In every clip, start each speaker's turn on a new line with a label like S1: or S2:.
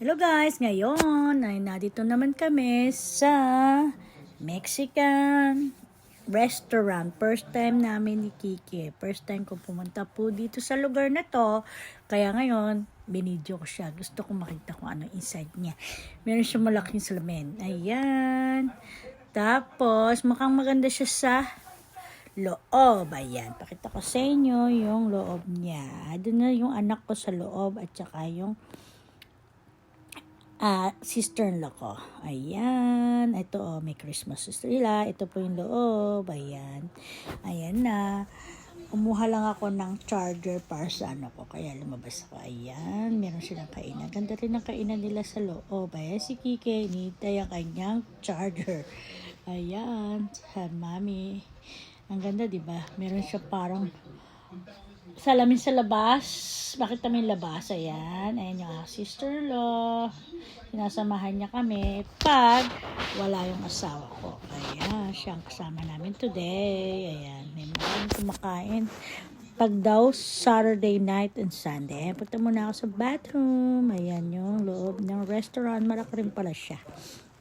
S1: Hello guys, ngayon ay nandito naman kami sa Mexican restaurant. First time namin ni Kiki. First time ko pumunta po dito sa lugar na to. Kaya ngayon, binidyo ko siya. Gusto ko makita kung ano inside niya. Meron siya malaking salamin. Ayan. Tapos, mukhang maganda siya sa loob. Ayan. Pakita ko sa inyo yung loob niya. Doon na yung anak ko sa loob at saka yung sister-in-law ko. Ayan. Ito, may Christmas sister-in-law. Ito po yung loob. Ayan. Ayan na. Kumuha lang ako ng charger para sa ano ko. Kaya lumabas ako. Ayan. Meron silang kainan. Ganda rin ang kainan nila sa loob. Ayan si Kike. Hinihintay ang kanyang charger. Ayan. Sa mami. Ang ganda, diba? Meron siya parang salamin sa labas. Bakit kami labas? Ayan. Ayan yung sister-in-law. Sinasamahan niya kami pag wala yung asawa ko. Ayan. Siyang kasama namin today. Ayan. May maraming kumakain. Pag daw Saturday night and Sunday. Ayan. Punta muna ako sa bathroom. Ayan yung loob ng restaurant. Malaki rin pala siya.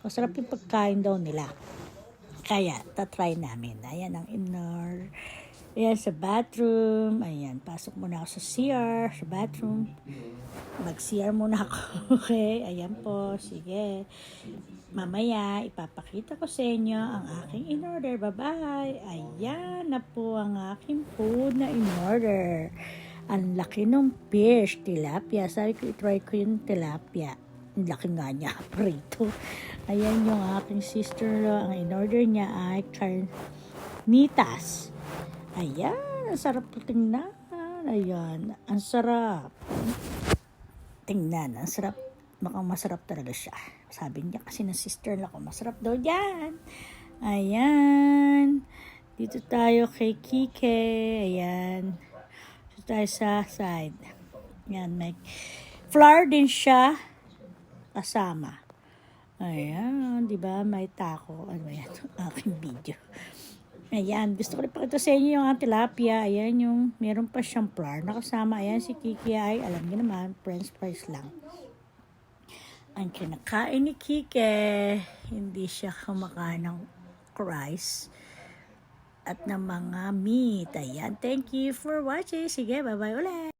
S1: Masarap yung pagkain daw nila. Kaya, tatry namin. Ayan ang inner. Ayan, sa bathroom. Ayan, pasok muna ako sa CR, sa bathroom. Mag-CR muna ako. Okay, ayan po. Sige. Mamaya, ipapakita ko sa inyo ang aking in-order. Bye-bye. Ayan na po ang aking food na in-order. Ang laki ng fish, tilapia. Sabi ko, itry ko yung tilapia. Ang laki nga niya, prito. Ayan yung aking sister-in-law. Ang in-order niya ay carnitas. Ayan, ang sarap po tingnan. Ayan, ang sarap. Tingnan, ang sarap. Mukhang masarap talaga siya. Sabi niya kasi ng sister-in-law ko, masarap daw yan. Ayan. Dito tayo kay Kike. Ayan. Dito tayo sa side. Ayan, may flour din siya kasama. Ayan, di ba? May taco. Ano yan? Aking video. Ayan, gusto ko rin pakita sa inyo yung tilapia. Ayan yung, meron pa siyang flour na kasama. Ayan si Kiki ay, alam niyo naman, french fries lang. Ang kinakain ni Kike, hindi siya kumakain ng rice at ng mga meat. Ayan, thank you for watching. Sige, bye-bye ulit.